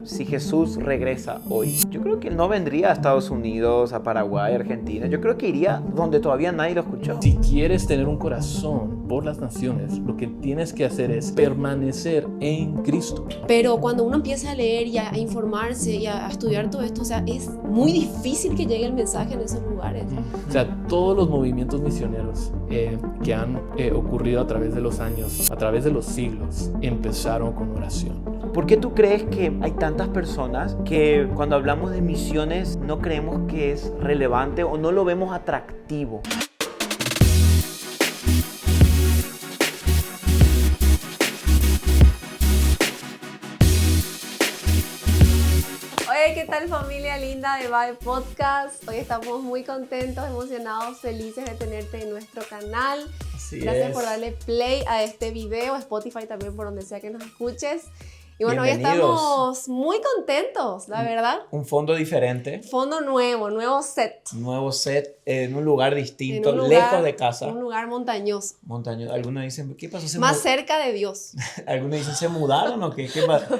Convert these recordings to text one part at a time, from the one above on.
si Jesús regresa hoy, yo creo que no vendría a Estados Unidos, a Paraguay, Argentina. Yo creo que iría donde todavía nadie lo escuchó. Si quieres tener un corazón por las naciones, lo que tienes que hacer es permanecer en Cristo. Pero cuando uno empieza a leer y a informarse y a estudiar todo esto, o sea, es muy difícil que llegue el mensaje en esos lugares. O sea, todos los movimientos misioneros que han ocurrido a través de los años, a través de los siglos, empezaron con oración. ¿Por qué tú crees que hay tantas personas que cuando hablamos de misiones no creemos que es relevante o no lo vemos atractivo? Oye, ¿qué tal familia linda de Vibe Podcast? Hoy estamos muy contentos, emocionados, felices de tenerte en nuestro canal. Gracias por darle play a este video, Spotify también por donde sea que nos escuches. Y bueno, hoy estamos muy contentos, la verdad. Un fondo diferente. Fondo nuevo, nuevo set. Nuevo set en un lugar distinto, lejos de casa. Un lugar montañoso. Montañoso. Algunos dicen, ¿qué pasó? Más cerca de Dios. Algunos dicen, ¿se mudaron o qué? ¿Qué pasó?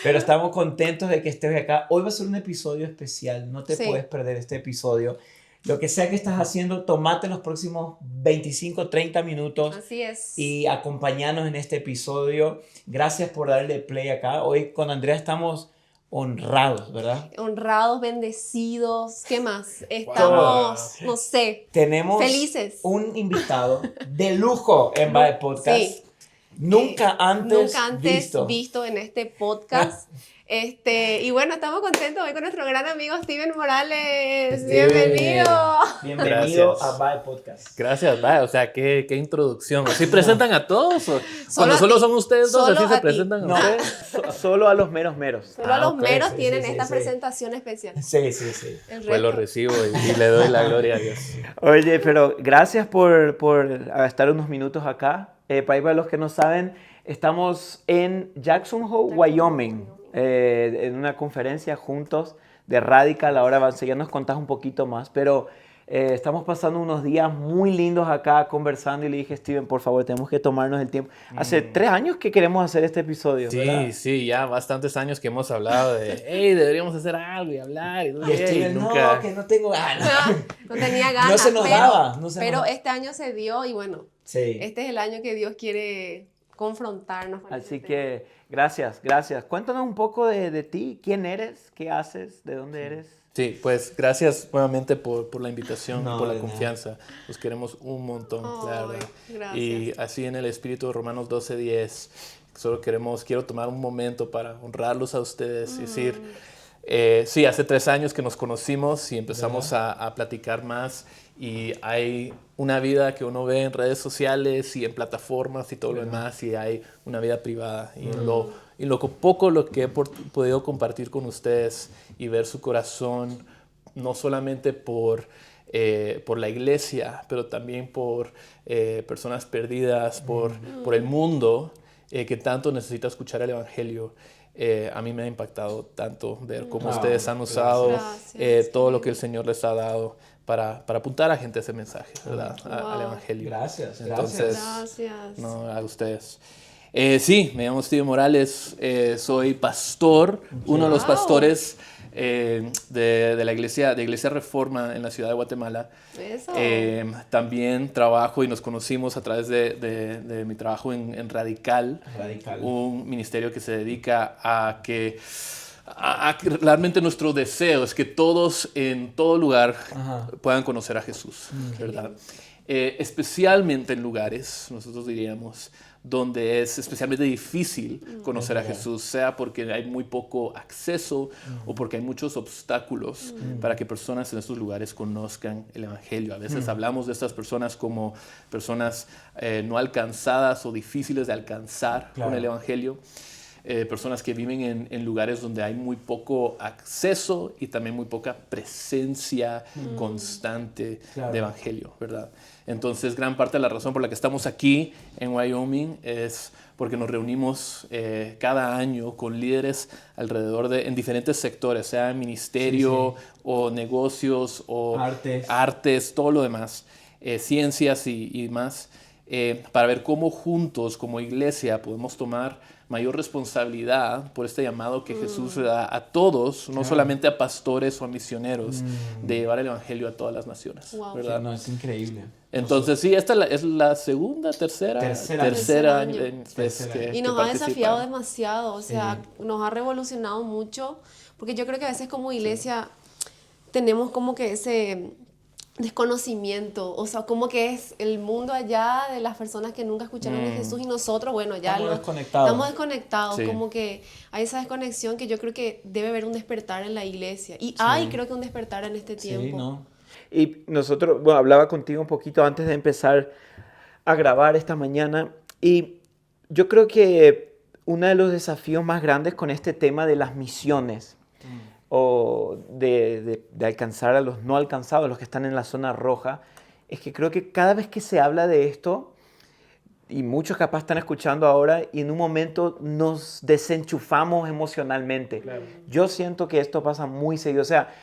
Pero estamos contentos de que estés acá. Hoy va a ser un episodio especial. No te puedes perder este episodio. Lo que sea que estás haciendo, tomate los próximos 25, 30 minutos. Así es. Y acompañarnos en este episodio. Gracias por darle play acá. Hoy con Andrea estamos honrados, ¿verdad? Honrados, bendecidos. ¿Qué más? Estamos, no sé, tenemos felices. Un invitado de lujo en Vibe Podcast. Sí. Nunca antes visto en este podcast. Y bueno, estamos contentos hoy con nuestro gran amigo Steven Morales. Bienvenido. Bienvenido a Vibe Podcast. Gracias, Vibe. O sea, qué introducción. ¿Así presentan a todos? Cuando solo son ustedes dos, así se presentan a ustedes. Solo a los meros meros. Solo a los meros tienen esta presentación especial. Sí. Pues lo recibo y le doy la gloria a Dios. Oye, pero gracias por estar unos minutos acá. Para los que no saben, estamos en Jackson Hole, Wyoming. En una conferencia juntos de Radical. Ahora ya nos contás un poquito más, pero estamos pasando unos días muy lindos acá conversando y le dije, Steven, por favor, tenemos que tomarnos el tiempo. Hace 3 años que queremos hacer este episodio, ¿verdad? Sí, ya bastantes años que hemos hablado de, hey, deberíamos hacer algo y hablar. Y Steven, nunca... no, que no tengo ganas. No tenía ganas. No se nos daba. Pero este año se dio y bueno, sí. Este es el año que Dios quiere confrontarnos. Así que gracias. Cuéntanos un poco de ti, quién eres, qué haces, de dónde eres. Sí, pues gracias nuevamente por la invitación y por la confianza. Los queremos un montón, la verdad. Gracias. Y así en el espíritu de Romanos 12:10, solo quiero tomar un momento para honrarlos a ustedes y decir, sí, hace 3 años que nos conocimos y empezamos a platicar más. Y hay una vida que uno ve en redes sociales y en plataformas y todo lo demás, y hay una vida privada. Y en lo que he podido compartir con ustedes y ver su corazón, no solamente por la iglesia, pero también por personas perdidas, por el mundo que tanto necesita escuchar el evangelio. A mí me ha impactado tanto ver cómo ustedes han usado todo lo que el Señor les ha dado para apuntar a gente ese mensaje, ¿verdad? Al evangelio. Gracias. Entonces, no, a usteres. Sí, me llamo Steven Morales, soy pastor, uno de los pastores de la Iglesia Reforma en la ciudad de Guatemala. Eso. También trabajo y nos conocimos a través de mi trabajo en Radical, un ministerio que se dedica a que realmente nuestro deseo es que todos en todo lugar puedan conocer a Jesús, ¿verdad? Especialmente en lugares, nosotros diríamos, donde es especialmente difícil conocer a Jesús, sea porque hay muy poco acceso o porque hay muchos obstáculos para que personas en estos lugares conozcan el evangelio. A veces hablamos de estas personas como personas no alcanzadas o difíciles de alcanzar con el evangelio. Personas que viven en lugares donde hay muy poco acceso y también muy poca presencia constante de evangelio, ¿verdad? Entonces, gran parte de la razón por la que estamos aquí en Wyoming es porque nos reunimos cada año con líderes alrededor en diferentes sectores, sea ministerio o negocios o artes, todo lo demás, ciencias y más, para ver cómo juntos como iglesia podemos tomar mayor responsabilidad por este llamado que Jesús le da a todos, no solamente a pastores o a misioneros, de llevar el evangelio a todas las naciones. Wow. ¿Verdad? Sí, no, es increíble. Entonces, sí, esta es la segunda, tercera año. vez que Y nos ha participa. desafiado demasiado, o sea, nos ha revolucionado mucho, porque yo creo que a veces como iglesia tenemos como que ese desconocimiento, o sea, como que es el mundo allá de las personas que nunca escucharon de Jesús y nosotros, bueno, ya estamos desconectados, Sí. como que hay esa desconexión que yo creo que debe haber un despertar en la iglesia, y creo que un despertar en este tiempo. Sí, ¿no? Y nosotros, bueno, hablaba contigo un poquito antes de empezar a grabar esta mañana, y yo creo que uno de los desafíos más grandes con este tema de las misiones, o de alcanzar a los no alcanzados, los que están en la zona roja, es que creo que cada vez que se habla de esto, y muchos capaz están escuchando ahora, y en un momento nos desenchufamos emocionalmente. Claro. Yo siento que esto pasa muy seguido. O sea,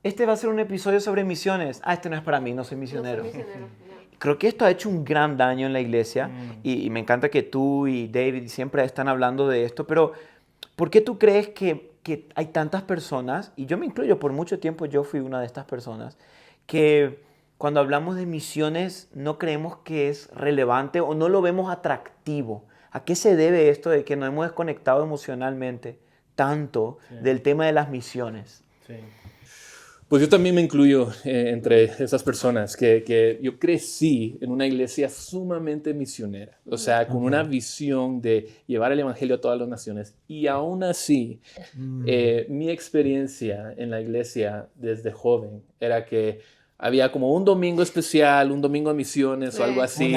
este va a ser un episodio sobre misiones. Este no es para mí, no soy misionero. No soy misionero, no. Creo que esto ha hecho un gran daño en la iglesia, y me encanta que tú y David siempre están hablando de esto, pero ¿por qué tú crees que hay tantas personas, y yo me incluyo, por mucho tiempo yo fui una de estas personas, que cuando hablamos de misiones no creemos que es relevante o no lo vemos atractivo? ¿A qué se debe esto de que nos hemos desconectado emocionalmente tanto del tema de las misiones? Sí. Pues yo también me incluyo entre esas personas que yo crecí en una iglesia sumamente misionera, o sea, con una visión de llevar el evangelio a todas las naciones, y aún así mi experiencia en la iglesia desde joven era que había como un domingo especial, un domingo de misiones o algo así,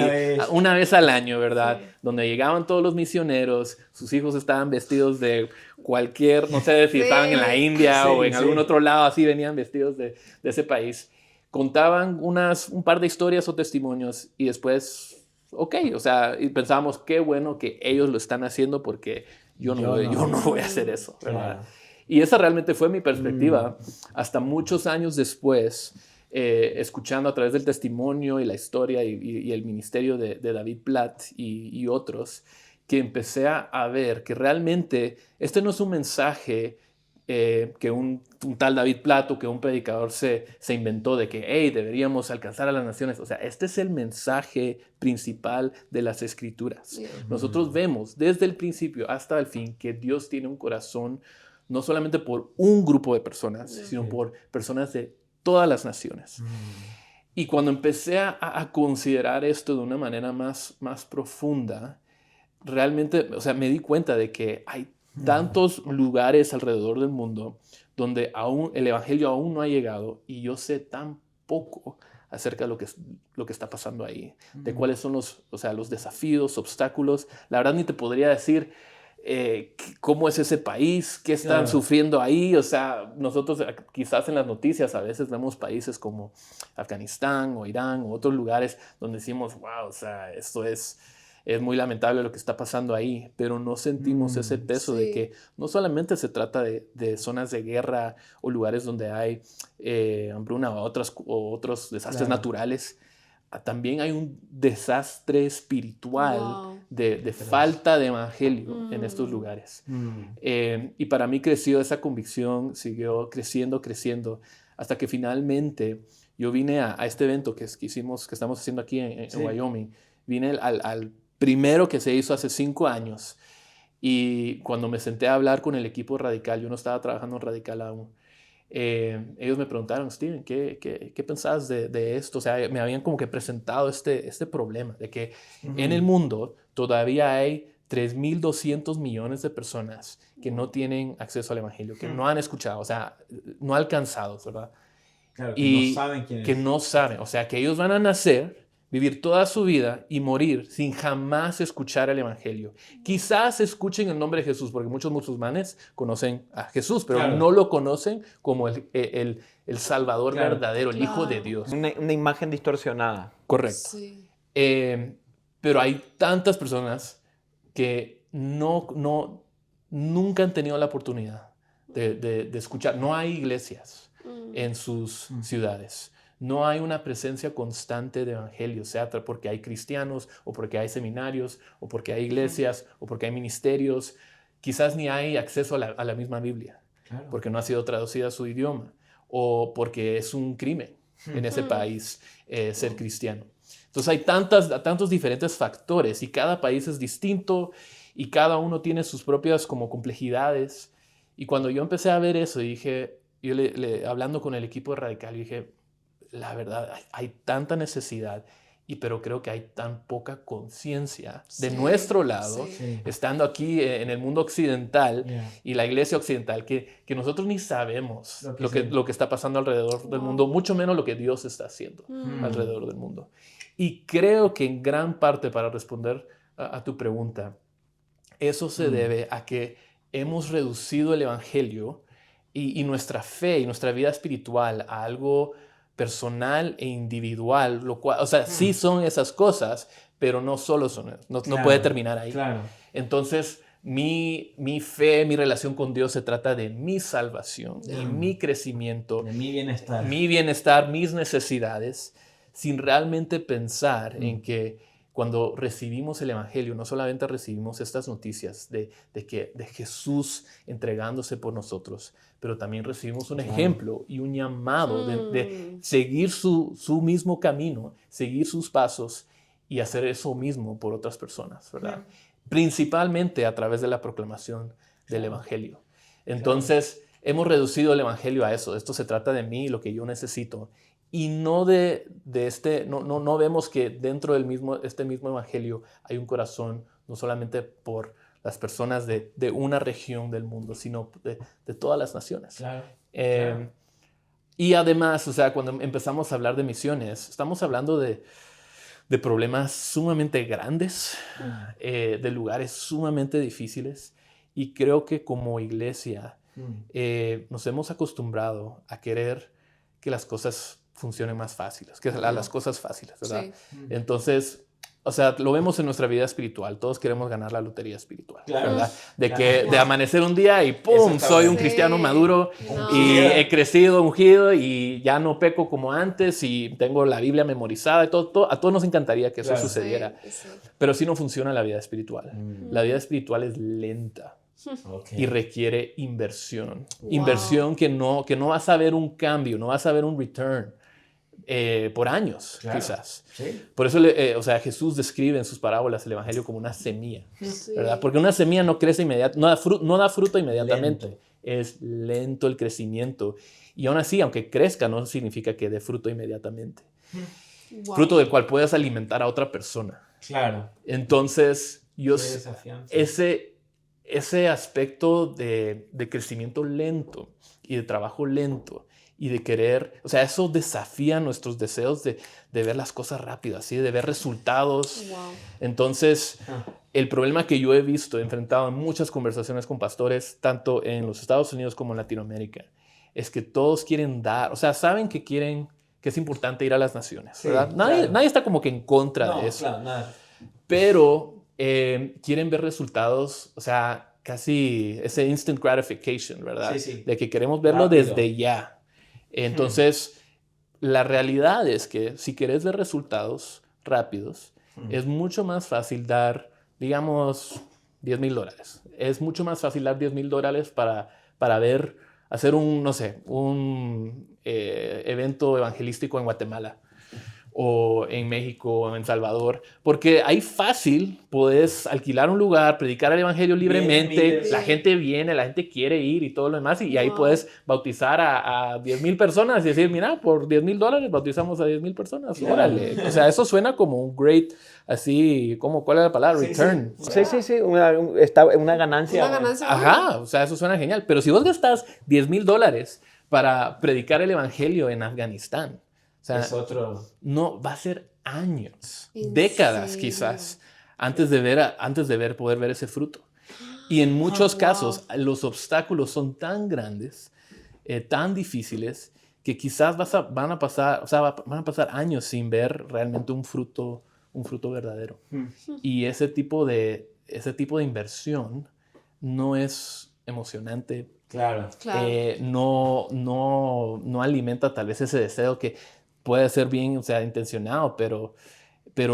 una vez al año, ¿verdad? Sí. Donde llegaban todos los misioneros, sus hijos estaban vestidos de cualquier, no sé si estaban en la India o en algún otro lado, así venían vestidos de ese país. Contaban un par de historias o testimonios y después, o sea, y pensábamos, qué bueno que ellos lo están haciendo porque yo no voy a hacer eso, ¿verdad? Claro. Y esa realmente fue mi perspectiva hasta muchos años después, escuchando a través del testimonio y la historia y el ministerio de David Platt y otros, que empecé a ver que realmente este no es un mensaje que un tal David Platt o que un predicador se inventó de que deberíamos alcanzar a las naciones. O sea, este es el mensaje principal de las Escrituras. Yeah. Nosotros vemos desde el principio hasta el fin que Dios tiene un corazón no solamente por un grupo de personas, sino por personas de todas las naciones. Y cuando empecé a considerar esto de una manera más profunda, realmente, o sea, me di cuenta de que hay tantos lugares alrededor del mundo donde aún el evangelio aún no ha llegado, y yo sé tan poco acerca de lo que está pasando ahí, de cuáles son los desafíos, obstáculos. La verdad ni te podría decir cómo es ese país, qué están sufriendo ahí. O sea, nosotros quizás en las noticias a veces vemos países como Afganistán o Irán o otros lugares donde decimos, wow, o sea, esto es muy lamentable lo que está pasando ahí, pero no sentimos ese peso de que no solamente se trata de zonas de guerra o lugares donde hay hambruna o otros desastres naturales. También hay un desastre espiritual de falta de evangelio en estos lugares. Y para mí creció esa convicción, siguió creciendo, hasta que finalmente yo vine a este evento que estamos haciendo aquí en Wyoming. Vine al primero que se hizo hace 5 años, y cuando me senté a hablar con el equipo Radical, yo no estaba trabajando en Radical aún, ellos me preguntaron, Steven, ¿qué pensabas de esto? O sea, me habían como que presentado este problema de que en el mundo todavía hay 3.200 millones de personas que no tienen acceso al evangelio, que no han escuchado, o sea, no alcanzados, ¿verdad? Claro, que no saben quién es. Que no saben, o sea, que ellos van a nacer, vivir toda su vida y morir sin jamás escuchar el evangelio. Quizás escuchen el nombre de Jesús, porque muchos musulmanes conocen a Jesús, pero no lo conocen como el Salvador verdadero, el Hijo de Dios. Una imagen distorsionada. Correcto. Sí. Pero hay tantas personas que nunca han tenido la oportunidad de escuchar. No hay iglesias en sus ciudades. no hay una presencia constante de evangelio, sea porque hay cristianos, o porque hay seminarios, o porque hay iglesias, o porque hay ministerios. Quizás ni hay acceso a la misma Biblia, porque no ha sido traducida a su idioma, o porque es un crimen en ese país ser cristiano. Entonces hay tantos diferentes factores, y cada país es distinto, y cada uno tiene sus propias como complejidades. Y cuando yo empecé a ver eso, dije, hablando con el equipo de Radical, dije, la verdad, hay tanta necesidad, pero creo que hay tan poca conciencia de nuestro lado, estando aquí en el mundo occidental y la iglesia occidental, que nosotros ni sabemos lo que está pasando alrededor del mundo, mucho menos lo que Dios está haciendo alrededor del mundo. Y creo que en gran parte, para responder a tu pregunta, eso se debe a que hemos reducido el evangelio y nuestra fe y nuestra vida espiritual a algo personal e individual, lo cual, o sea, sí son esas cosas, pero no solo son, no puede terminar ahí. Entonces, mi fe, mi relación con Dios se trata de mi salvación y mi crecimiento, de mi bienestar, mis necesidades, sin realmente pensar en que cuando recibimos el evangelio, no solamente recibimos estas noticias de Jesús entregándose por nosotros, pero también recibimos un ejemplo y un llamado de seguir su mismo camino, seguir sus pasos y hacer eso mismo por otras personas, ¿verdad? Principalmente a través de la proclamación del evangelio. Entonces, hemos reducido el evangelio a eso. Esto se trata de mí, lo que yo necesito. Y no no vemos que dentro del este mismo evangelio hay un corazón, no solamente por las personas de una región del mundo, sino de todas las naciones. Y además, o sea, cuando empezamos a hablar de misiones, estamos hablando de problemas sumamente grandes, de lugares sumamente difíciles, y creo que como iglesia nos hemos acostumbrado a querer que las cosas funcionen más fáciles, que las cosas fáciles, ¿verdad? Entonces, o sea, lo vemos en nuestra vida espiritual. Todos queremos ganar la lotería espiritual, ¿verdad? De amanecer un día y ¡pum! Soy un cristiano maduro y he crecido, ungido, y ya no peco como antes y tengo la Biblia memorizada y todo. A todos nos encantaría que eso sucediera. Pero así no funciona la vida espiritual. La vida espiritual es lenta. Y requiere inversión. Inversión que no vas a ver un cambio, no vas a ver un return por años, quizás. Por eso, o sea, Jesús describe en sus parábolas el evangelio como una semilla, ¿verdad? Porque una semilla no crece inmediatamente, no da fruto inmediatamente. Es lento el crecimiento. Y aún así, aunque crezca, no significa que dé fruto inmediatamente. Fruto del cual puedas alimentar a otra persona. Entonces, ese aspecto de crecimiento lento y de trabajo lento y de querer, o sea, eso desafía nuestros deseos de ver las cosas rápidas, ¿sí? De ver resultados. Entonces, el problema que yo he enfrentado en muchas conversaciones con pastores, tanto en los Estados Unidos como en Latinoamérica, es que todos quieren dar, o sea, saben que es importante ir a las naciones, ¿verdad? Nadie está como que en contra de eso. Pero quieren ver resultados, o sea, casi ese instant gratification, ¿verdad? De que queremos verlo desde ya. Entonces, la realidad es que si quieres ver resultados rápidos, es mucho más fácil dar, digamos, $10,000. Es mucho más fácil dar $10,000 para hacer un evento evangelístico en Guatemala, o en México, o en El Salvador, porque ahí fácil puedes alquilar un lugar, predicar el evangelio libremente, la gente viene, la gente quiere ir y todo lo demás, y ahí puedes bautizar a 10,000 personas y decir, mira, por $10,000 bautizamos a 10,000 personas, órale. O sea, eso suena como un great, así, ¿cuál es la palabra? Return. Sí, una ganancia. Ajá, o sea, eso suena genial, pero si vos gastas $10,000 para predicar el evangelio en Afganistán, o sea, no, va a ser años, décadas quizás, antes de poder ver ese fruto. Y en muchos casos, los obstáculos son tan grandes, tan difíciles, que quizás van a pasar años sin ver realmente un fruto verdadero. Y ese tipo de inversión no es emocionante. No alimenta tal vez ese deseo que puede ser bien, o sea, intencionado, pero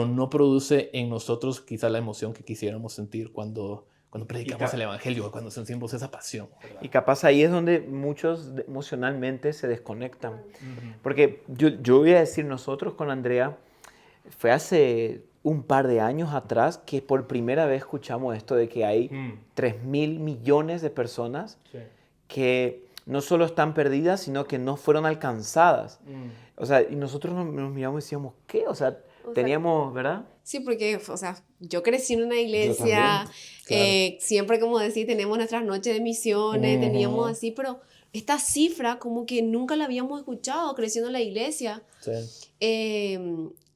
no produce en nosotros quizá la emoción que quisiéramos sentir cuando predicamos el evangelio, cuando sentimos esa pasión, ¿verdad? Y capaz ahí es donde muchos emocionalmente se desconectan. Porque yo voy a decir, nosotros con Andrea, fue hace un par de años atrás que por primera vez escuchamos esto de que hay 3.000 millones de personas que no solo están perdidas, sino que no fueron alcanzadas. O sea, y nosotros nos miramos y decíamos, ¿qué? O sea, teníamos, ¿verdad? Sí, porque, o sea, yo crecí en una iglesia, claro. Siempre, como decís, tenemos nuestras noches de misiones, teníamos así, pero esta cifra como que nunca la habíamos escuchado creciendo en la iglesia. Sí.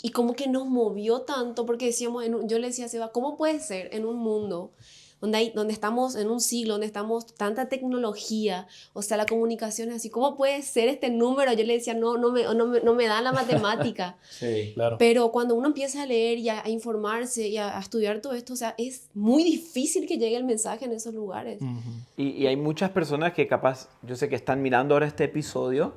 Y como que nos movió tanto, porque decíamos, yo le decía a Seba, ¿cómo puede ser en un mundo donde estamos en un siglo, donde estamos tanta tecnología, o sea, la comunicación es así, ¿cómo puede ser este número? Yo le decía, no me da la matemática. Sí, claro. Pero cuando uno empieza a leer y a informarse y a estudiar todo esto, o sea, es muy difícil que llegue el mensaje en esos lugares. Y hay muchas personas que capaz, yo sé que están mirando ahora este episodio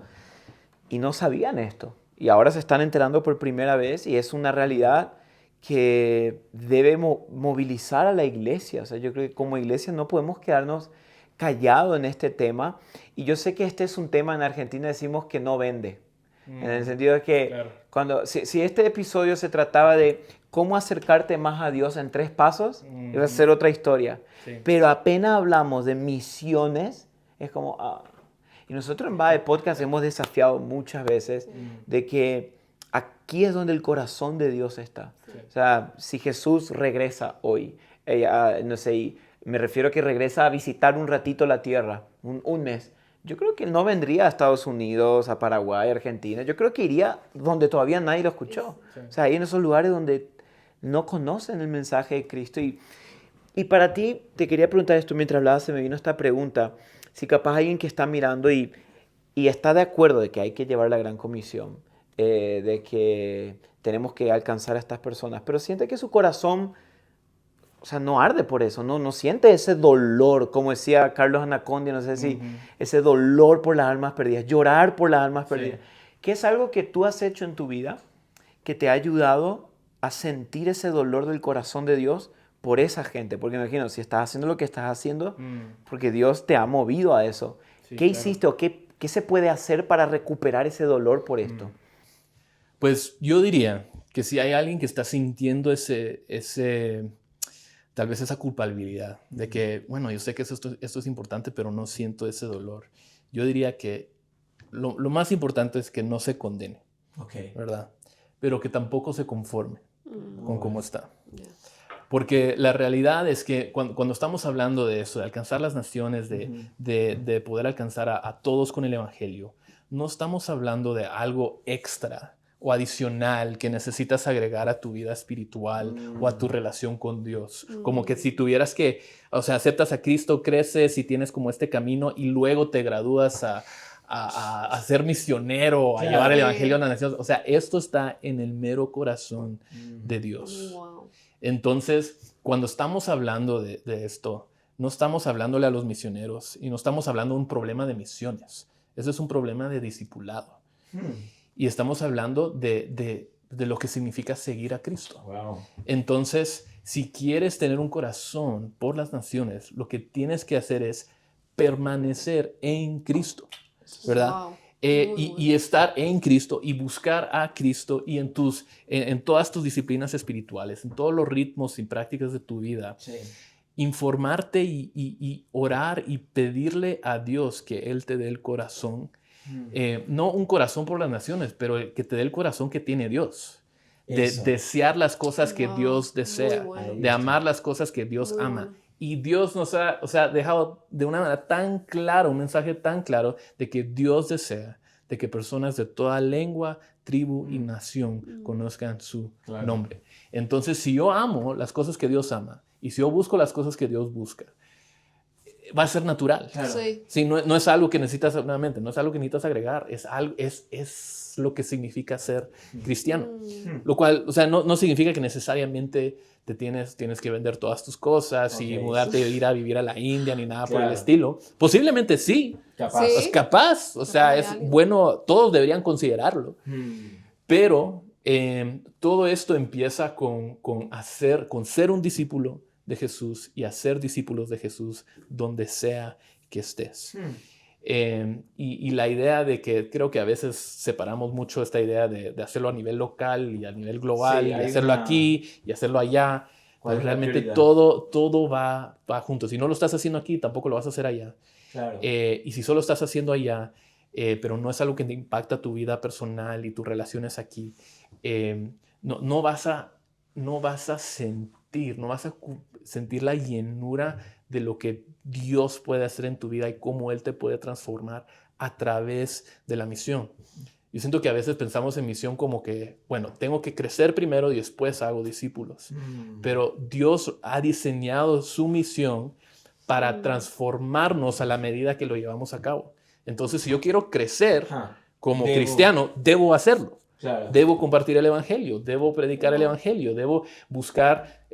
y no sabían esto. Y ahora se están enterando por primera vez y es una realidad que debe movilizar a la iglesia. O sea, yo creo que como iglesia no podemos quedarnos callados en este tema. Y yo sé que este es un tema en Argentina, decimos que no vende. En el sentido de que si este episodio se trataba de cómo acercarte más a Dios en 3 pasos, iba a ser otra historia. Sí. Pero apenas hablamos de misiones, es como... Y nosotros en Vibe Podcast hemos desafiado muchas veces de que aquí es donde el corazón de Dios está. Sí. O sea, si Jesús regresa hoy, no sé, me refiero a que regresa a visitar un ratito la tierra, un mes. Yo creo que él no vendría a Estados Unidos, a Paraguay, a Argentina. Yo creo que iría donde todavía nadie lo escuchó. Sí. O sea, ahí en esos lugares donde no conocen el mensaje de Cristo. Y para ti, te quería preguntar esto mientras hablabas, se me vino esta pregunta. Si capaz alguien que está mirando y está de acuerdo de que hay que llevar la gran comisión, de que tenemos que alcanzar a estas personas, pero siente que su corazón, o sea, no arde por eso, no siente ese dolor, como decía Carlos Anacondia, no sé si, ese dolor por las almas perdidas, llorar por las almas perdidas. ¿Qué es algo que tú has hecho en tu vida que te ha ayudado a sentir ese dolor del corazón de Dios por esa gente? Porque me imagino, si estás haciendo lo que estás haciendo, porque Dios te ha movido a eso. Sí, ¿qué hiciste o qué se puede hacer para recuperar ese dolor por esto? Pues yo diría que si hay alguien que está sintiendo tal vez esa culpabilidad de que, bueno, yo sé que esto es importante, pero no siento ese dolor. Yo diría que lo más importante es que no se condene, ¿verdad? Pero que tampoco se conforme con cómo está. Porque la realidad es que cuando estamos hablando de eso, de alcanzar las naciones, de poder alcanzar a todos con el evangelio, no estamos hablando de algo extra o adicional que necesitas agregar a tu vida espiritual o a tu relación con Dios. Como que si tuvieras que, o sea, aceptas a Cristo, creces y tienes como este camino y luego te gradúas a ser misionero, a llevar el evangelio a las naciones. O sea, esto está en el mero corazón de Dios. Wow. Entonces, cuando estamos hablando de esto, no estamos hablándole a los misioneros y no estamos hablando de un problema de misiones. Eso es un problema de discipulado. Y estamos hablando de lo que significa seguir a Cristo. Wow. Entonces, si quieres tener un corazón por las naciones, lo que tienes que hacer es permanecer en Cristo, ¿verdad? Wow. Y estar en Cristo y buscar a Cristo y en todas tus disciplinas espirituales, en todos los ritmos y prácticas de tu vida, informarte y orar y pedirle a Dios que Él te dé el corazón. No un corazón por las naciones, pero que te dé el corazón que tiene Dios. De desear las cosas que Dios desea, de amar las cosas que Dios ama. Y Dios nos ha dejado de una manera tan clara, un mensaje tan claro de que Dios desea de que personas de toda lengua, tribu y nación conozcan su nombre. Entonces, si yo amo las cosas que Dios ama y si yo busco las cosas que Dios busca, va a ser natural. Claro. Sí, no es algo que necesitas, nuevamente, no es algo que necesitas agregar, es lo que significa ser cristiano. Lo cual, o sea, no significa que necesariamente tienes que vender todas tus cosas y mudarte y ir a vivir a la India ni nada por el estilo. Posiblemente sí. Capaz. O sea, es bueno, todos deberían considerarlo. Pero todo esto empieza con ser un discípulo de Jesús y hacer discípulos de Jesús donde sea que estés. Y la idea de que creo que a veces separamos mucho esta idea de hacerlo a nivel local y a nivel global, y hacerlo aquí y hacerlo allá. Pues realmente todo va junto. Si no lo estás haciendo aquí, tampoco lo vas a hacer allá. Claro. Y si solo estás haciendo allá, pero no es algo que te impacta tu vida personal y tus relaciones aquí, no vas a sentir la llenura de lo que Dios puede hacer en tu vida y cómo Él te puede transformar a través de la misión. Yo siento que a veces pensamos en misión como que, bueno, tengo que crecer primero y después hago discípulos. Pero Dios ha diseñado su misión para transformarnos a la medida que lo llevamos a cabo. Entonces, si yo quiero crecer como cristiano, debo hacerlo. Claro. Debo compartir el evangelio, debo predicar el evangelio, debo buscar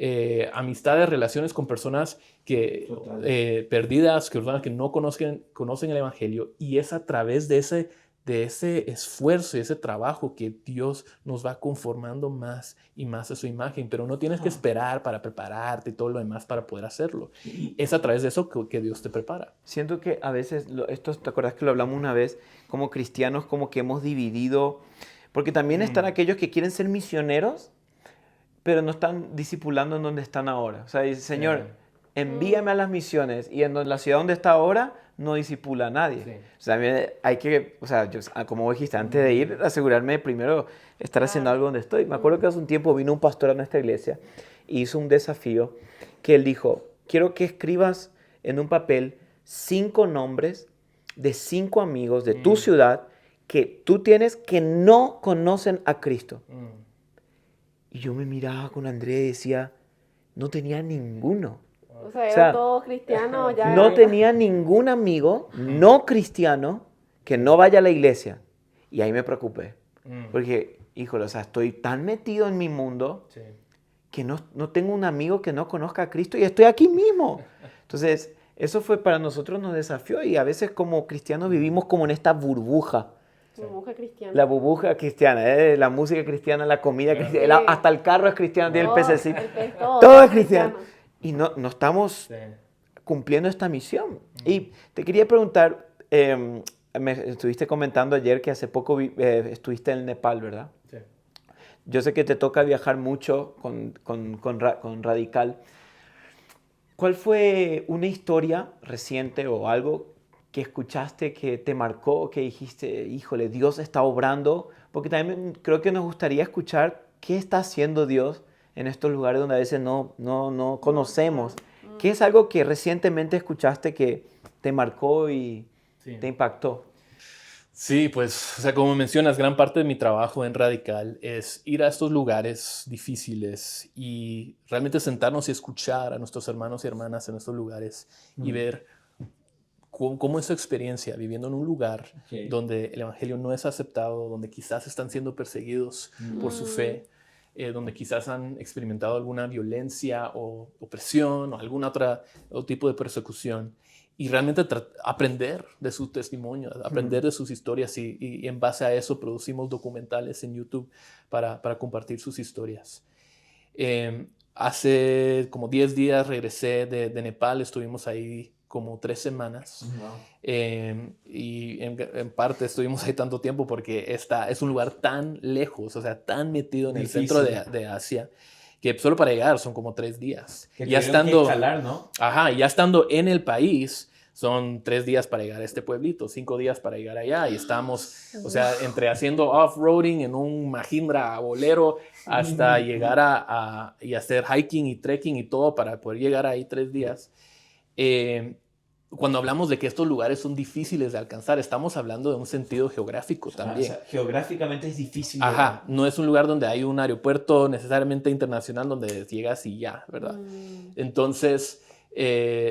amistades, relaciones con personas perdidas, que no conocen el evangelio, y es a través de ese esfuerzo y ese trabajo que Dios nos va conformando más y más a su imagen, pero no tienes que esperar para prepararte y todo lo demás para poder hacerlo. Es a través de eso que Dios te prepara. Siento que a veces, ¿te acuerdas que lo hablamos una vez? Como cristianos, como que hemos dividido, porque también están aquellos que quieren ser misioneros, pero no están discipulando en donde están ahora. O sea, dice, Señor, envíame a las misiones, y en la ciudad donde está ahora no disipula a nadie. Sí. O sea, hay que, como dijiste, antes de ir, asegurarme de primero estar haciendo algo donde estoy. Me acuerdo que hace un tiempo vino un pastor a nuestra iglesia y hizo un desafío que él dijo, quiero que escribas en un papel 5 nombres de 5 amigos de tu ciudad que tú tienes que no conocen a Cristo. Y yo me miraba con Andrés y decía, no tenía ninguno. O sea, eran todos cristianos. Ya no tenía ningún amigo no cristiano que no vaya a la iglesia. Y ahí me preocupé. Porque, híjole, estoy tan metido en mi mundo que no tengo un amigo que no conozca a Cristo y estoy aquí mismo. Entonces, eso fue para nosotros, nos desafió, y a veces como cristianos vivimos como en esta burbuja. Burbuja cristiana. La burbuja cristiana, la música cristiana, la comida cristiana, hasta el carro es cristiano, tiene el pececito. Todo es cristiano. Y no estamos cumpliendo esta misión. Y te quería preguntar, me estuviste comentando ayer que hace poco estuviste en Nepal, ¿verdad? Sí. Yo sé que te toca viajar mucho con Radical. ¿Cuál fue una historia reciente o algo que escuchaste que te marcó, que dijiste, híjole, Dios está obrando? Porque también creo que nos gustaría escuchar qué está haciendo Dios en estos lugares donde a veces no conocemos. ¿Qué es algo que recientemente escuchaste que te marcó y te impactó? Sí, pues, como mencionas, gran parte de mi trabajo en Radical es ir a estos lugares difíciles y realmente sentarnos y escuchar a nuestros hermanos y hermanas en estos lugares y ver cómo es su experiencia viviendo en un lugar donde el evangelio no es aceptado, donde quizás están siendo perseguidos por su fe, donde quizás han experimentado alguna violencia o opresión o algún otro tipo de persecución, y realmente aprender de su testimonio, aprender de sus historias, y en base a eso producimos documentales en YouTube para compartir sus historias. Hace como 10 días regresé de Nepal, estuvimos ahí como 3 semanas. Y en parte estuvimos ahí tanto tiempo porque es un lugar tan lejos, tan metido en el centro de Asia, que solo para llegar son como 3 días. Que ya estando, que escalar, ¿no? Ajá, ya estando en el país son 3 días para llegar a este pueblito, 5 días para llegar allá, y estamos, entre haciendo off-roading en un Mahindra bolero hasta llegar y hacer hiking y trekking y todo para poder llegar ahí 3 días. Cuando hablamos de que estos lugares son difíciles de alcanzar, estamos hablando de un sentido geográfico también. Geográficamente es difícil. Ajá, no es un lugar donde hay un aeropuerto necesariamente internacional donde llegas y ya, ¿verdad? Entonces,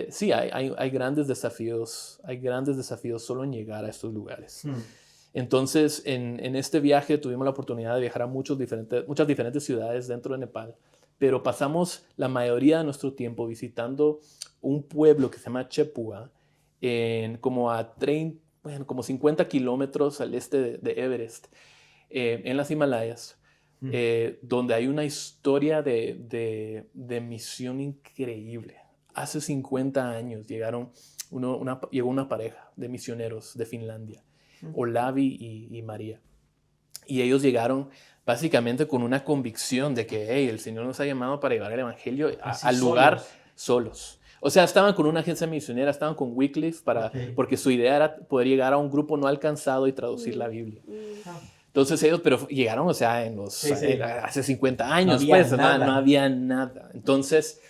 sí, hay grandes desafíos solo en llegar a estos lugares. Entonces, en este viaje tuvimos la oportunidad de viajar a muchas diferentes ciudades dentro de Nepal, pero pasamos la mayoría de nuestro tiempo visitando un pueblo que se llama Chepua, como 50 kilómetros al este de Everest. en las Himalayas, donde hay una historia de misión increíble. Hace 50 años llegó una pareja de misioneros de Finlandia, Olavi y María. Y ellos llegaron básicamente con una convicción de que hey, el Señor nos ha llamado para llevar el evangelio al lugar solos. O sea, estaban con una agencia misionera, estaban con Wycliffe, porque su idea era poder llegar a un grupo no alcanzado y traducir la Biblia. Entonces ellos, pero llegaron, o sea, hace 50 años, no había nada. Entonces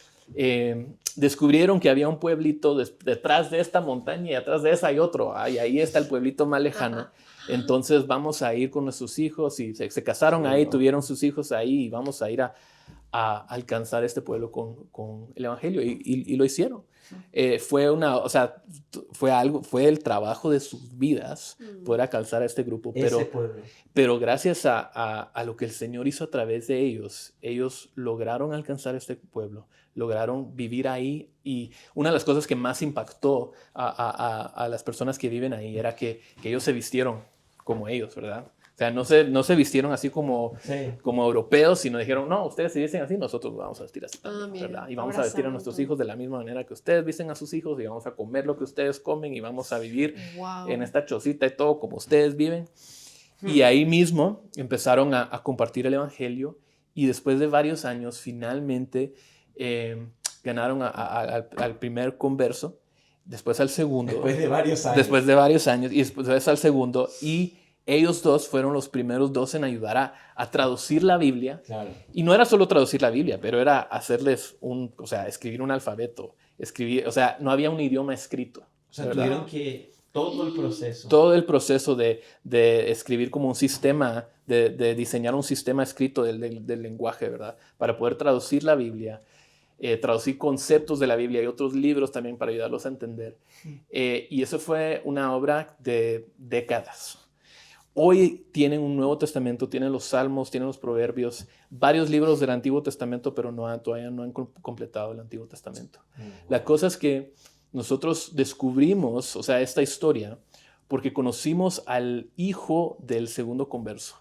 descubrieron que había un pueblito detrás de esta montaña y atrás de esa hay otro. Y ahí está el pueblito más lejano. Ajá. Entonces vamos a ir con nuestros hijos y se casaron ahí, tuvieron sus hijos ahí y vamos a ir a alcanzar este pueblo con el evangelio y lo hicieron. Fue el trabajo de sus vidas poder alcanzar a este grupo, pero gracias a lo que el Señor hizo a través de ellos lograron alcanzar este pueblo, lograron vivir ahí. Y una de las cosas que más impactó a las personas que viven ahí era que ellos se vistieron como ellos, ¿verdad? O sea, no se vistieron así como europeos, sino dijeron, no, ustedes se visten así, nosotros vamos a vestir así también, ¿verdad? Y vamos a vestir a nuestros hijos de la misma manera que ustedes visten a sus hijos, y vamos a comer lo que ustedes comen, y vamos a vivir en esta chocita y todo como ustedes viven. Y ahí mismo empezaron a compartir el evangelio, y después de varios años, finalmente ganaron al primer converso, después al segundo. Después de varios años, y después al segundo, y ellos dos fueron los primeros dos en ayudar a traducir la Biblia. Claro. Y no era solo traducir la Biblia, pero era hacerles escribir un alfabeto. No había un idioma escrito. O sea, ¿verdad? Tuvieron que todo el proceso de escribir como un sistema, de diseñar un sistema escrito del lenguaje, ¿verdad? Para poder traducir la Biblia, traducir conceptos de la Biblia y otros libros también para ayudarlos a entender. Y eso fue una obra de décadas. Hoy tienen un Nuevo Testamento, tienen los Salmos, tienen los Proverbios, varios libros del Antiguo Testamento, pero todavía no han completado el Antiguo Testamento. La cosa es que nosotros descubrimos, esta historia, porque conocimos al hijo del segundo converso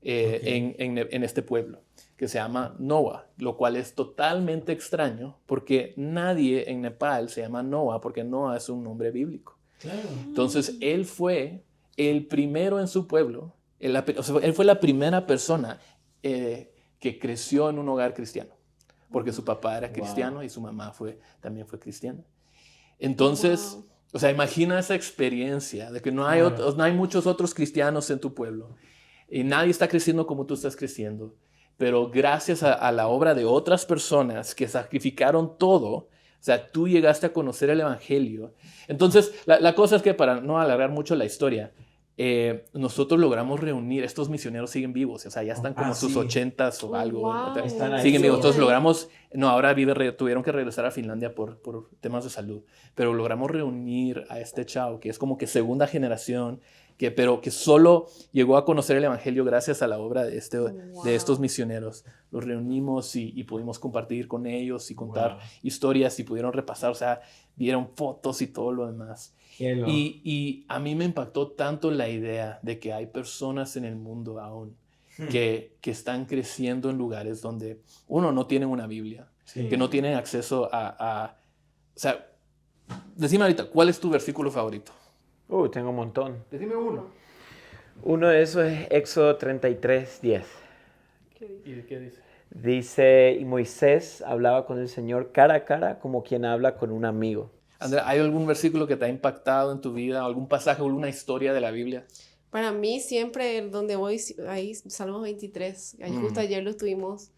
en este pueblo, que se llama Noah, lo cual es totalmente extraño, porque nadie en Nepal se llama Noah, porque Noah es un nombre bíblico. Claro. Entonces, él fue el primero en su pueblo, él fue la primera persona que creció en un hogar cristiano, porque su papá era cristiano y su mamá también fue cristiana. Entonces, imagina esa experiencia de que no hay muchos otros cristianos en tu pueblo y nadie está creciendo como tú estás creciendo, pero gracias a la obra de otras personas que sacrificaron todo, tú llegaste a conocer el evangelio. Entonces, la cosa es que, para no alargar mucho la historia, nosotros logramos reunir, estos misioneros siguen vivos, ya están como sus 80s o algo, siguen vivos. Entonces logramos, ahora tuvieron que regresar a Finlandia por temas de salud, pero logramos reunir a este chavo, que es como que segunda generación, pero que solo llegó a conocer el evangelio gracias a la obra de estos misioneros. Los reunimos y pudimos compartir con ellos y contar historias, y pudieron repasar, vieron fotos y todo lo demás. Y a mí me impactó tanto la idea de que hay personas en el mundo aún que están creciendo en lugares donde no tienen una Biblia, que no tienen acceso decime ahorita, ¿cuál es tu versículo favorito? Tengo un montón. Decime uno. Uno de esos es Éxodo 33:10. ¿Y qué dice? Dice, y Moisés hablaba con el Señor cara a cara como quien habla con un amigo. Andrea, ¿hay algún versículo que te ha impactado en tu vida? ¿Algún pasaje o alguna historia de la Biblia? Para mí siempre donde voy, ahí Salmos 23, ahí justo ayer lo estuvimos,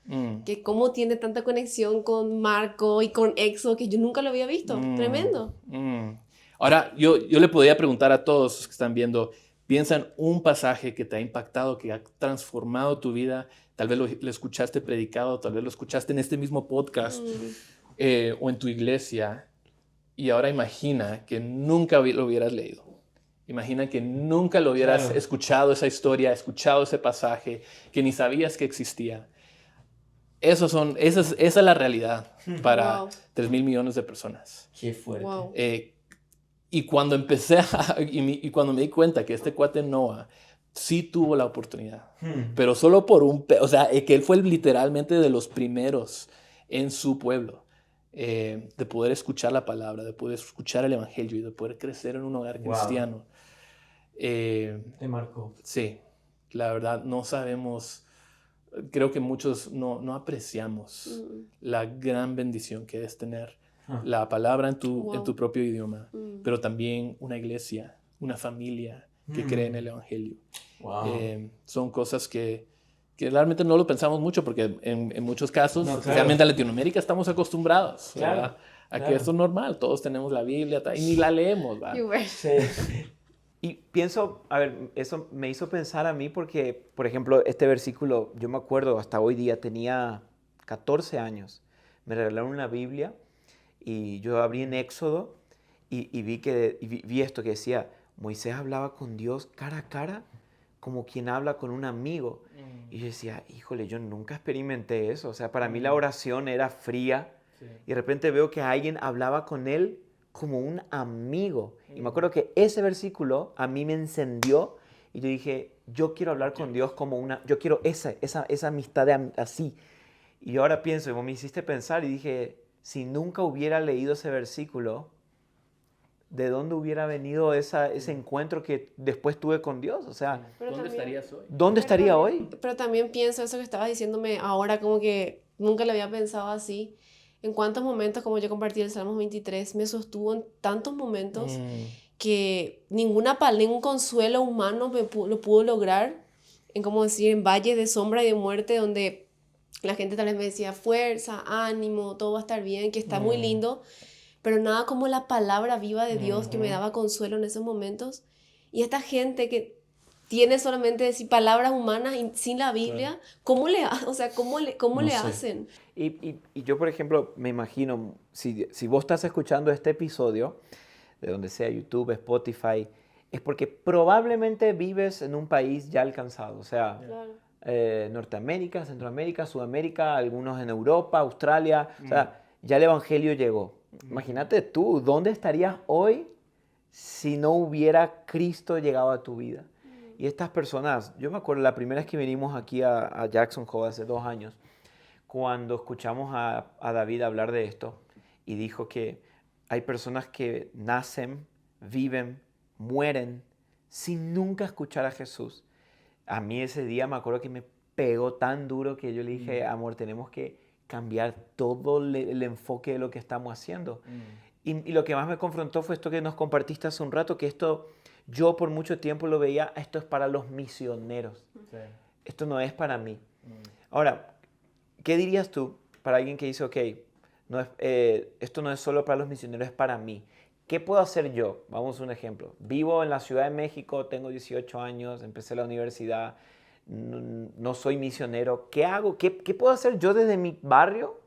que cómo tiene tanta conexión con Marco y con Éxodo, que yo nunca lo había visto, tremendo. Ahora, yo le podría preguntar a todos los que están viendo, piensa en un pasaje que te ha impactado, que ha transformado tu vida, tal vez lo escuchaste predicado, tal vez lo escuchaste en este mismo podcast o en tu iglesia, y ahora imagina que nunca lo hubieras leído. Imagina que nunca lo hubieras escuchado esa historia, escuchado ese pasaje, que ni sabías que existía. Esa es la realidad para 3,000 millones de personas. Qué fuerte. Wow. Y cuando cuando me di cuenta que este cuate Noah sí tuvo la oportunidad, pero solo por o sea, que él fue literalmente de los primeros en su pueblo de poder escuchar la palabra, de poder escuchar el evangelio y de poder crecer en un hogar cristiano. Te marcó. Sí, la verdad no sabemos, creo que muchos no apreciamos la gran bendición que es tener la palabra en tu propio idioma, pero también una iglesia, una familia que cree en el evangelio. Son cosas que realmente no lo pensamos mucho porque en muchos casos, especialmente en Latinoamérica, estamos acostumbrados a que esto es normal. Todos tenemos la Biblia y ni la leemos. Sí. Y pienso, a ver, eso me hizo pensar a mí porque, por ejemplo, este versículo, yo me acuerdo hasta hoy día, tenía 14 años, me regalaron una Biblia y yo abrí en Éxodo y vi esto que decía, Moisés hablaba con Dios cara a cara como quien habla con un amigo. Y yo decía, híjole, yo nunca experimenté eso. O sea, para mí la oración era fría y de repente veo que alguien hablaba con él como un amigo. Y me acuerdo que ese versículo a mí me encendió y yo dije, yo quiero hablar con Dios como yo quiero esa amistad así. Y yo ahora pienso, y vos me hiciste pensar y dije, si nunca hubiera leído ese versículo, ¿de dónde hubiera venido ese encuentro que después tuve con Dios? O sea, ¿dónde estarías hoy? ¿Dónde estaría hoy? Pero también pienso eso que estabas diciéndome ahora, como que nunca lo había pensado así. En cuántos momentos, como yo compartí el Salmos 23, me sostuvo en tantos momentos que ningún consuelo humano lo pudo lograr, en como decir, en valles de sombra y de muerte, donde la gente tal vez me decía, fuerza, ánimo, todo va a estar bien, que está muy lindo, pero nada como la palabra viva de Dios que me daba consuelo en esos momentos. Y esta gente que tiene solamente decir palabras humanas y sin la Biblia, ¿cómo le hacen? Y yo, por ejemplo, me imagino, si vos estás escuchando este episodio, de donde sea YouTube, Spotify, es porque probablemente vives en un país ya alcanzado, o sea, Norteamérica, Centroamérica, Sudamérica, algunos en Europa, Australia, o sea, ya el evangelio llegó. Imagínate tú, ¿dónde estarías hoy si no hubiera Cristo llegado a tu vida? Y estas personas, yo me acuerdo la primera vez que vinimos aquí a Jackson Hole hace 2 años, cuando escuchamos a David hablar de esto y dijo que hay personas que nacen, viven, mueren sin nunca escuchar a Jesús. A mí ese día me acuerdo que me pegó tan duro que yo le dije, amor, tenemos que cambiar todo el enfoque de lo que estamos haciendo. Y lo que más me confrontó fue esto que nos compartiste hace un rato, que esto yo por mucho tiempo lo veía, esto es para los misioneros. Esto no es para mí. Ahora, ¿qué dirías tú para alguien que dice, ok, esto no es solo para los misioneros, es para mí? ¿Qué puedo hacer yo? Vamos a un ejemplo. Vivo en la Ciudad de México, tengo 18 años, empecé la universidad, no soy misionero. ¿Qué hago? ¿Qué puedo hacer yo desde mi barrio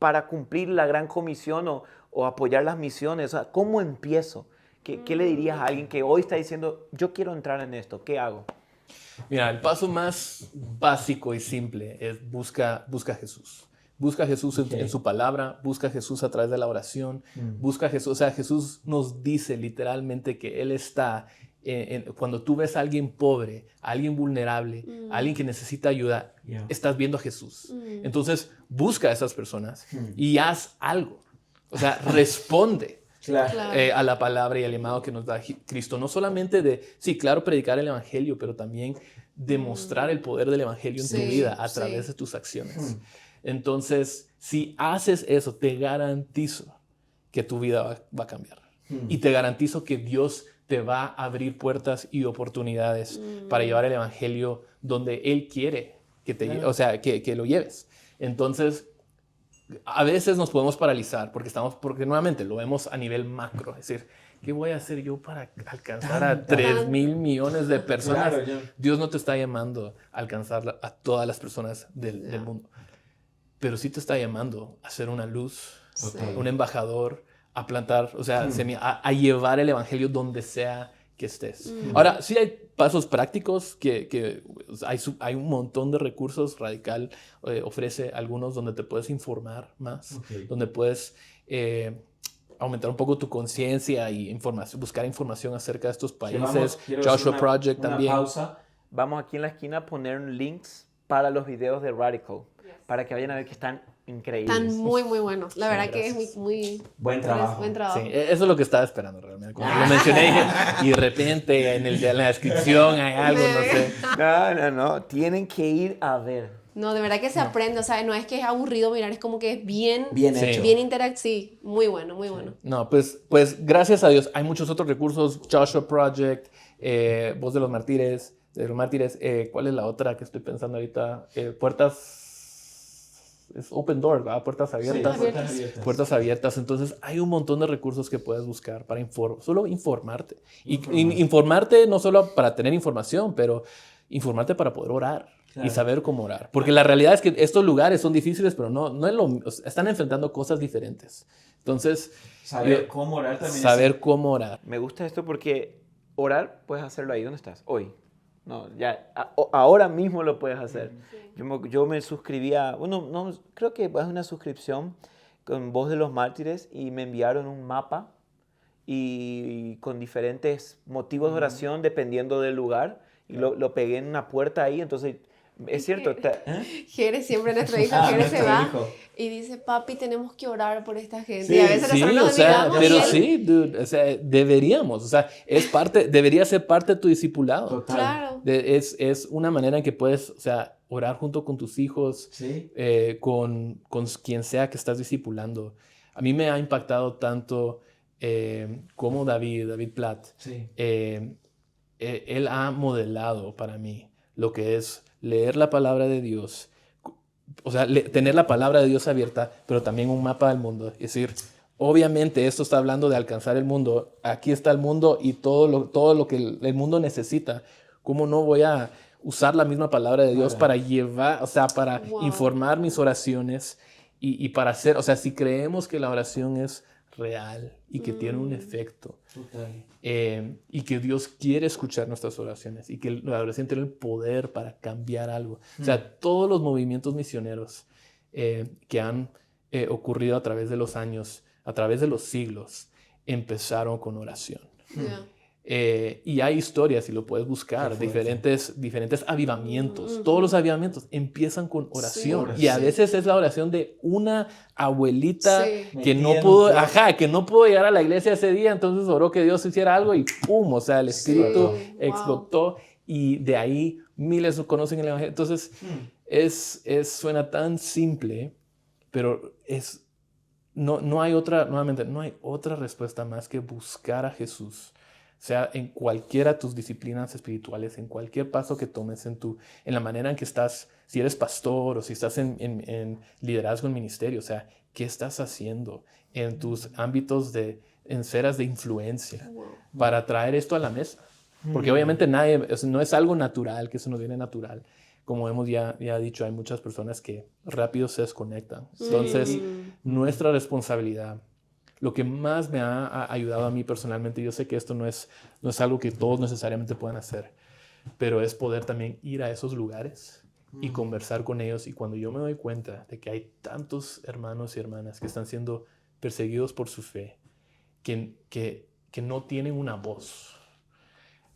para cumplir la gran comisión o apoyar las misiones? O sea, ¿cómo empiezo? ¿Qué le dirías a alguien que hoy está diciendo, yo quiero entrar en esto? ¿Qué hago? Mira, el paso más básico y simple es busca a Jesús. Busca a Jesús en su palabra, busca a Jesús a través de la oración, busca a Jesús. O sea, Jesús nos dice literalmente que Él está, cuando tú ves a alguien pobre, a alguien vulnerable, a alguien que necesita ayuda, estás viendo a Jesús. Entonces, busca a esas personas y haz algo. O sea, responde. A la palabra y al llamado que nos da Cristo. No solamente claro, predicar el evangelio, pero también demostrar el poder del evangelio en tu vida a través de tus acciones. Entonces, si haces eso, te garantizo que tu vida va a cambiar. Y te garantizo que Dios te va a abrir puertas y oportunidades para llevar el evangelio donde Él quiere que lo lleves. Entonces, a veces nos podemos paralizar porque nuevamente lo vemos a nivel macro, es decir, ¿qué voy a hacer yo para alcanzar a 3,000 millones de personas? Dios no te está llamando a alcanzar a todas las personas del mundo, pero sí te está llamando a ser una luz, un embajador, a plantar, o sea, a llevar el evangelio donde sea que estés. Ahora, sí hay pasos prácticos que hay un montón de recursos. Radical ofrece algunos donde te puedes informar más, donde puedes aumentar un poco tu conciencia y buscar información acerca de estos países. Quiero Joshua hacer Project una también. Pausa. vamos aquí en la esquina a poner links para los videos de Radical, para que vayan a ver que están increíbles. Están muy, muy buenos. La verdad que es muy buen trabajo. Sí, eso es lo que estaba esperando realmente. Cuando lo mencioné y de repente en la descripción hay algo, no sé. No. Tienen que ir a ver. No, de verdad que se aprende. O sea, no es que es aburrido mirar, es como que es bien hecho. Bien interactivo. Sí, muy bueno, muy bueno. No, pues gracias a Dios. Hay muchos otros recursos. Joshua Project, Voz de los Mártires. ¿Cuál es la otra que estoy pensando ahorita? Puertas... Es Open Door, ¿verdad? Puertas abiertas. Sí, Puertas abiertas. Entonces, hay un montón de recursos que puedes buscar para solo informarte. Informarte no solo para tener información, pero informarte para poder orar. Claro. Y saber cómo orar. Porque la realidad es que estos lugares son difíciles, pero no es están enfrentando cosas diferentes. Entonces, saber cómo orar también. Saber cómo orar. Me gusta esto porque orar puedes hacerlo ahí donde estás, hoy. No, ya, ahora mismo lo puedes hacer. Sí. Yo me suscribí creo que es una suscripción con Voz de los Mártires y me enviaron un mapa y con diferentes motivos de oración dependiendo del lugar y lo pegué en una puerta ahí, entonces es cierto. Jerez, siempre nuestro hijo, Jerez se va y dice, papi, tenemos que orar por esta gente. Sí, y a veces nosotros nos miramos. Pero sí, dude, o sea, deberíamos, o sea, debería ser parte de tu discipulado. Total. Claro. Es una manera en que puedes, o sea, orar junto con tus hijos, ¿sí? Con quien sea que estás discipulando. A mí me ha impactado tanto como David Platt. Sí. Él ha modelado para mí lo que es leer la palabra de Dios, o sea, tener la palabra de Dios abierta, pero también un mapa del mundo. Es decir, obviamente esto está hablando de alcanzar el mundo. Aquí está el mundo y todo lo que el mundo necesita. ¿Cómo no voy a usar la misma palabra de Dios para llevar, o sea, para informar mis oraciones y para hacer, o sea, si creemos que la oración es real y que tiene un efecto y que Dios quiere escuchar nuestras oraciones y que la oración tiene el poder para cambiar algo. O sea, todos los movimientos misioneros que han ocurrido a través de los años, a través de los siglos, empezaron con oración. Y hay historias, y lo puedes buscar, diferentes avivamientos. Todos los avivamientos empiezan con oración. Y a veces es la oración de una abuelita que no pudo llegar a la iglesia ese día, entonces oró que Dios hiciera algo y ¡pum! O sea, el Espíritu explotó y de ahí miles conocen el Evangelio. Entonces, suena tan simple, pero no hay otra respuesta más que buscar a Jesús. O sea, en cualquiera de tus disciplinas espirituales, en cualquier paso que tomes en la manera en que estás, si eres pastor o si estás en liderazgo en ministerio, o sea, ¿qué estás haciendo en tus ámbitos en esferas de influencia para traer esto a la mesa? Porque obviamente no es algo natural, que eso no viene natural. Como hemos ya dicho, hay muchas personas que rápido se desconectan. Entonces, nuestra responsabilidad, lo que más me ha ayudado a mí personalmente, yo sé que esto no es algo que todos necesariamente puedan hacer, pero es poder también ir a esos lugares y conversar con ellos. Y cuando yo me doy cuenta de que hay tantos hermanos y hermanas que están siendo perseguidos por su fe, que no tienen una voz,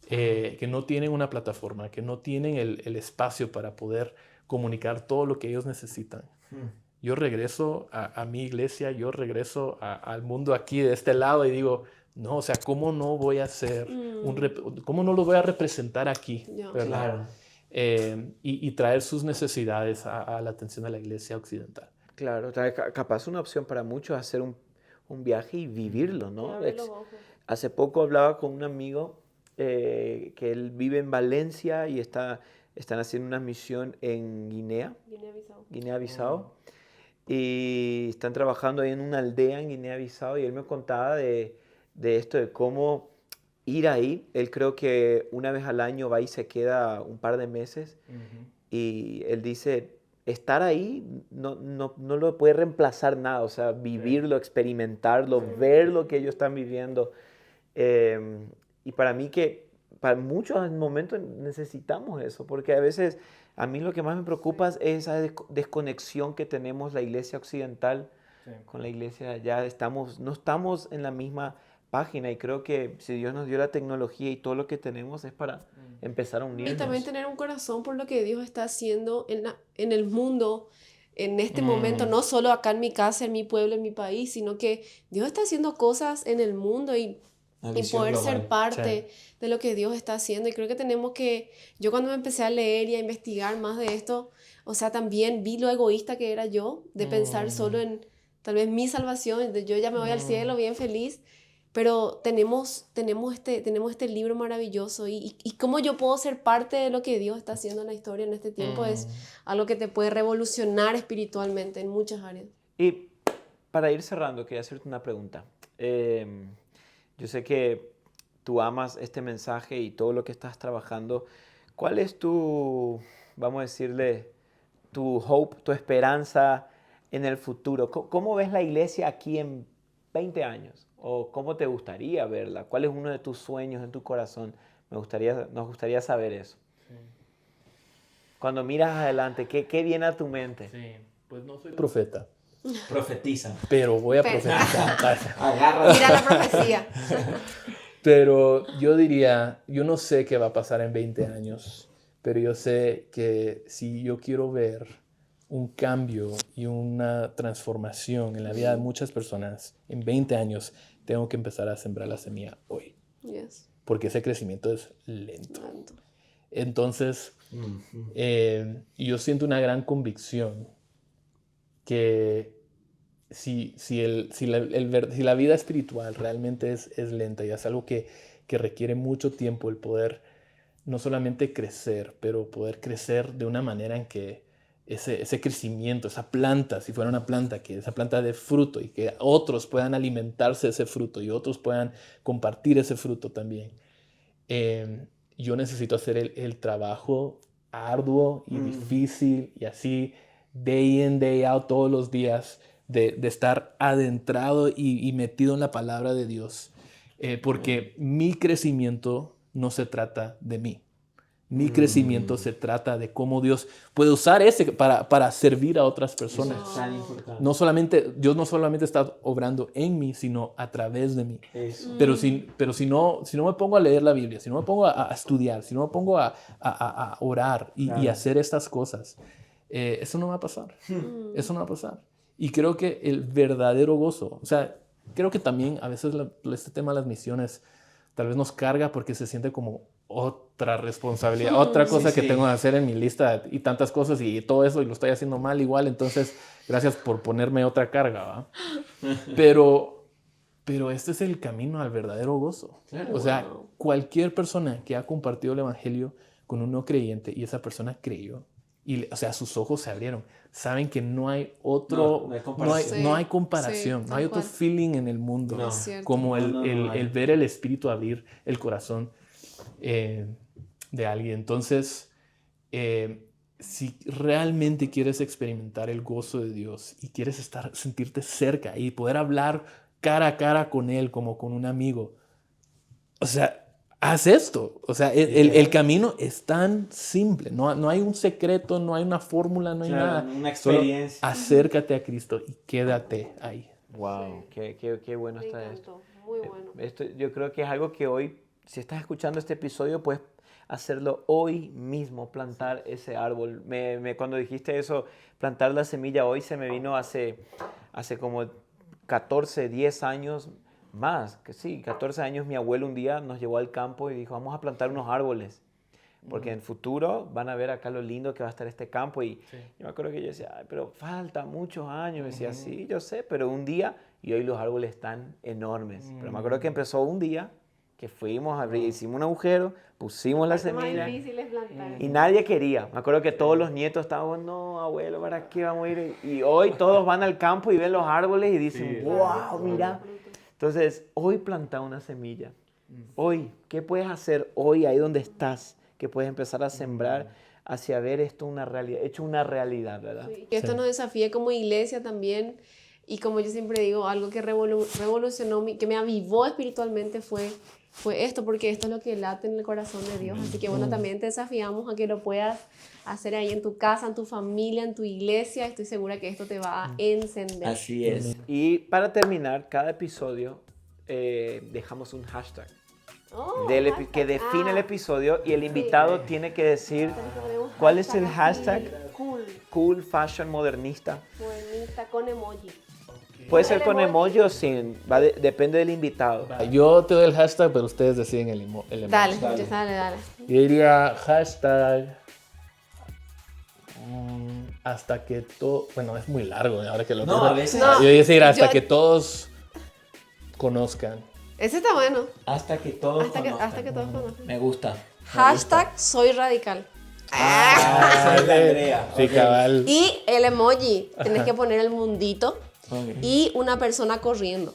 que no tienen una plataforma, que no tienen el espacio para poder comunicar todo lo que ellos necesitan. Yo regreso a mi iglesia, yo regreso al mundo aquí de este lado y digo, no, o sea, ¿cómo no voy a ser cómo no lo voy a representar aquí? ¿Verdad? Claro. Y traer sus necesidades a la atención de la iglesia occidental. Claro, capaz una opción para muchos es hacer un viaje y vivirlo, ¿no? Hace poco hablaba con un amigo que él vive en Valencia y están haciendo una misión en Guinea-Bissau. Y están trabajando ahí en una aldea en Guinea-Bissau y él me contaba de esto, de cómo ir ahí. Él creo que una vez al año va y se queda un par de meses y él dice, estar ahí no lo puede reemplazar nada, o sea, vivirlo, experimentarlo, ver lo que ellos están viviendo. Y para mí para muchos momentos necesitamos eso, porque a veces a mí lo que más me preocupa es esa desconexión que tenemos la iglesia occidental con la iglesia allá. No estamos en la misma página y creo que si Dios nos dio la tecnología y todo lo que tenemos es para empezar a unirnos. Y también tener un corazón por lo que Dios está haciendo en el mundo, en este momento, no solo acá en mi casa, en mi pueblo, en mi país, sino que Dios está haciendo cosas en el mundo y poder ser parte de lo que Dios está haciendo. Y creo que tenemos que, yo cuando me empecé a leer y a investigar más de esto, o sea, también vi lo egoísta que era yo, de pensar solo en tal vez mi salvación, de yo ya me voy al cielo bien feliz, pero tenemos este libro maravilloso y cómo yo puedo ser parte de lo que Dios está haciendo en la historia en este tiempo es algo que te puede revolucionar espiritualmente en muchas áreas. Y para ir cerrando, quería hacerte una pregunta. Yo sé que tú amas este mensaje y todo lo que estás trabajando. ¿Cuál es tu, vamos a decirle, tu hope, tu esperanza en el futuro? ¿Cómo ves la iglesia aquí en 20 años? ¿O cómo te gustaría verla? ¿Cuál es uno de tus sueños en tu corazón? Nos gustaría saber eso. Sí. Cuando miras adelante, ¿qué viene a tu mente? Sí, pues no soy profeta. Profetiza. Pero voy a profetizar. Agarra. Mira la profecía. Pero yo diría, yo no sé qué va a pasar en 20 años, pero yo sé que si yo quiero ver un cambio y una transformación en la vida de muchas personas en 20 años, tengo que empezar a sembrar la semilla hoy. Yes. Porque ese crecimiento es lento. Entonces, yo siento una gran convicción que si la vida espiritual realmente es lenta y es algo que requiere mucho tiempo el poder no solamente crecer, pero poder crecer de una manera en que ese crecimiento, esa planta, si fuera una planta, que esa planta dé fruto y que otros puedan alimentarse de ese fruto y otros puedan compartir ese fruto también. Yo necesito hacer el trabajo arduo y difícil y así day in, day out, todos los días, de estar adentrado y metido en la palabra de Dios. Porque mi crecimiento no se trata de mí. Mi crecimiento se trata de cómo Dios puede usar ese para servir a otras personas. Eso es tan importante. Dios no solamente está obrando en mí, sino a través de mí. Eso. Pero si no me pongo a leer la Biblia, si no me pongo a estudiar, si no me pongo a orar y hacer estas cosas, eso no va a pasar. Eso no va a pasar. Y creo que el verdadero gozo, o sea, creo que también a veces este tema de las misiones tal vez nos carga porque se siente como otra responsabilidad, otra cosa que tengo que hacer en mi lista y tantas cosas y todo eso y lo estoy haciendo mal igual, entonces gracias por ponerme otra carga, ¿va? Pero este es el camino al verdadero gozo. Claro, o sea, cualquier persona que ha compartido el evangelio con un no creyente y esa persona creyó, y, o sea, sus ojos se abrieron, saben que no hay otro, no hay comparación, no hay otro feeling en el mundo como el ver el Espíritu abrir el corazón de alguien. Entonces, si realmente quieres experimentar el gozo de Dios y quieres sentirte cerca y poder hablar cara a cara con Él como con un amigo, o sea, haz esto. O sea, el camino es tan simple. No hay un secreto, no hay una fórmula, no hay nada. Una experiencia. Solo acércate a Cristo y quédate ahí. Wow, qué bueno está esto. Muy bueno. Esto. Yo creo que es algo que hoy, si estás escuchando este episodio, puedes hacerlo hoy mismo, plantar ese árbol. Cuando dijiste eso, plantar la semilla hoy, se me vino hace como 14, 10 años más, que sí, 14 años, mi abuelo un día nos llevó al campo y dijo, vamos a plantar unos árboles, porque en el futuro van a ver acá lo lindo que va a estar este campo. Y yo me acuerdo que yo decía, ay, pero falta muchos años. Me decía, sí, yo sé, pero un día, y hoy los árboles están enormes. Pero me acuerdo que empezó un día que fuimos, hicimos un agujero, pusimos la semilla y nadie quería. Me acuerdo que todos los nietos estaban, no, abuelo, ¿para qué vamos a ir? Y hoy todos van al campo y ven los árboles y dicen, wow, mira. Entonces, hoy planta una semilla. Hoy, ¿qué puedes hacer hoy ahí donde estás? Que puedes empezar a sembrar hacia ver esto una realidad, hecho una realidad, ¿verdad? Sí. Y esto nos desafía como iglesia también. Y como yo siempre digo, algo que revolucionó, que me avivó espiritualmente fue esto, porque esto es lo que late en el corazón de Dios. Así que bueno, también te desafiamos a que lo puedas hacer ahí en tu casa, en tu familia, en tu iglesia. Estoy segura que esto te va a encender. Así es. Y para terminar, cada episodio dejamos un hashtag Oh, que define el episodio y el invitado tiene que decir Tenemos un cuál es el así, hashtag Cool. cool, fashion, modernista. Buenita, con emoji. Puede ser El con emoji. emoji o sin, depende del invitado. Yo te doy el hashtag, pero ustedes deciden el emoji. Dale, dale. Yo diría hashtag hasta que todo... Bueno, es muy largo ahora que lo No, pienso. a veces No. Yo iba a decir hasta Yo- que todos conozcan. Ese está bueno. hasta que todos Hasta que conozcan. todos conozcan. Me gusta. Hashtag soy radical. Soy la Andrea. Sí, Ok. cabal. Y el emoji. Tienes que poner el mundito Ok. y una persona corriendo.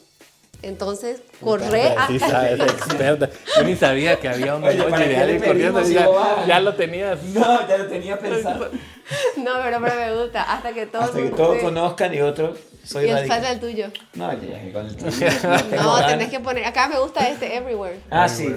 Entonces, corre Sí, hasta sabes, experta. Yo ni sabía que había un Oye, emoji ¿para de qué alguien le corriendo. pedimos Ya, si va? ya lo tenías. No, ya lo tenía pensado. No, pero me gusta. Hasta que todos Hasta que todos conozcan y otros soy Y el radical. sale el tuyo. No, ya con el No, tenés que poner. Acá me gusta este everywhere. Ah, sí.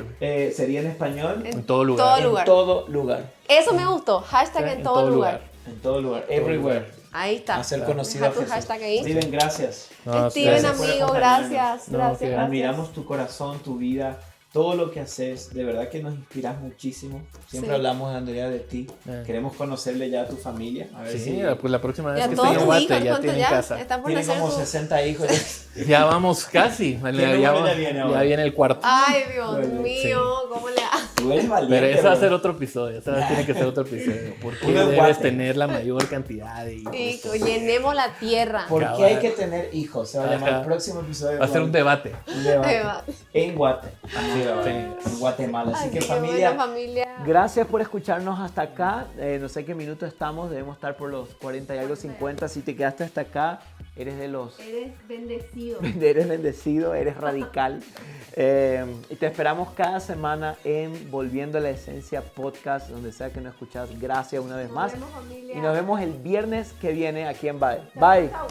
Sería en español. En todo lugar. todo En lugar. todo lugar. Eso me gustó. Hashtag en todo lugar. En todo lugar. Everywhere. Ahí está. Hacer conocido a Deja tu Jesús. hashtag ahí. Steven, gracias. No, Steven, gracias por amigo, acompañarnos. gracias. No, Gracias. que gracias. Admiramos tu corazón, tu vida, todo lo que haces. De verdad que nos inspiras muchísimo. Siempre Sí. hablamos, Andrea, de ti. Eh. Queremos conocerle ya a tu familia. A ver Sí, si pues la próxima vez Ya que todos esté en tus Guate hijos, ya ¿cuánto tienen ya? casa. Están por tiene nacer como sus- 60 hijos. Ya vamos casi. número ya viene ahora? Ya viene el cuarto. Ay, Dios Bueno, mío, ¿cómo le haces? Tú eres valiente. Pero eso va a bro. ser otro episodio. Eso tiene que ser otro episodio. ¿Por qué Uno en debes Guate. tener la mayor cantidad de hijos? Hijo, llenemos la tierra. ¿Por Cabal. qué hay que tener hijos? Se va a llamar Ajá. el próximo episodio. Va a ser un debate. Un debate. Debate. En Guate. Así va, Sí. en Guatemala. Así Ay, que qué familia, buena familia. gracias por escucharnos hasta acá. No sé qué minuto estamos, debemos estar por los 40 y algo 50. Si te quedaste hasta acá, eres de los... Eres bendecido. Eres bendecido, eres radical. Y te esperamos cada semana en Volviendo a la Esencia Podcast, donde sea que nos escuchas. Gracias una vez más. Nos vemos, familia. Y nos vemos el viernes que viene aquí en Bye. Bye. Chao.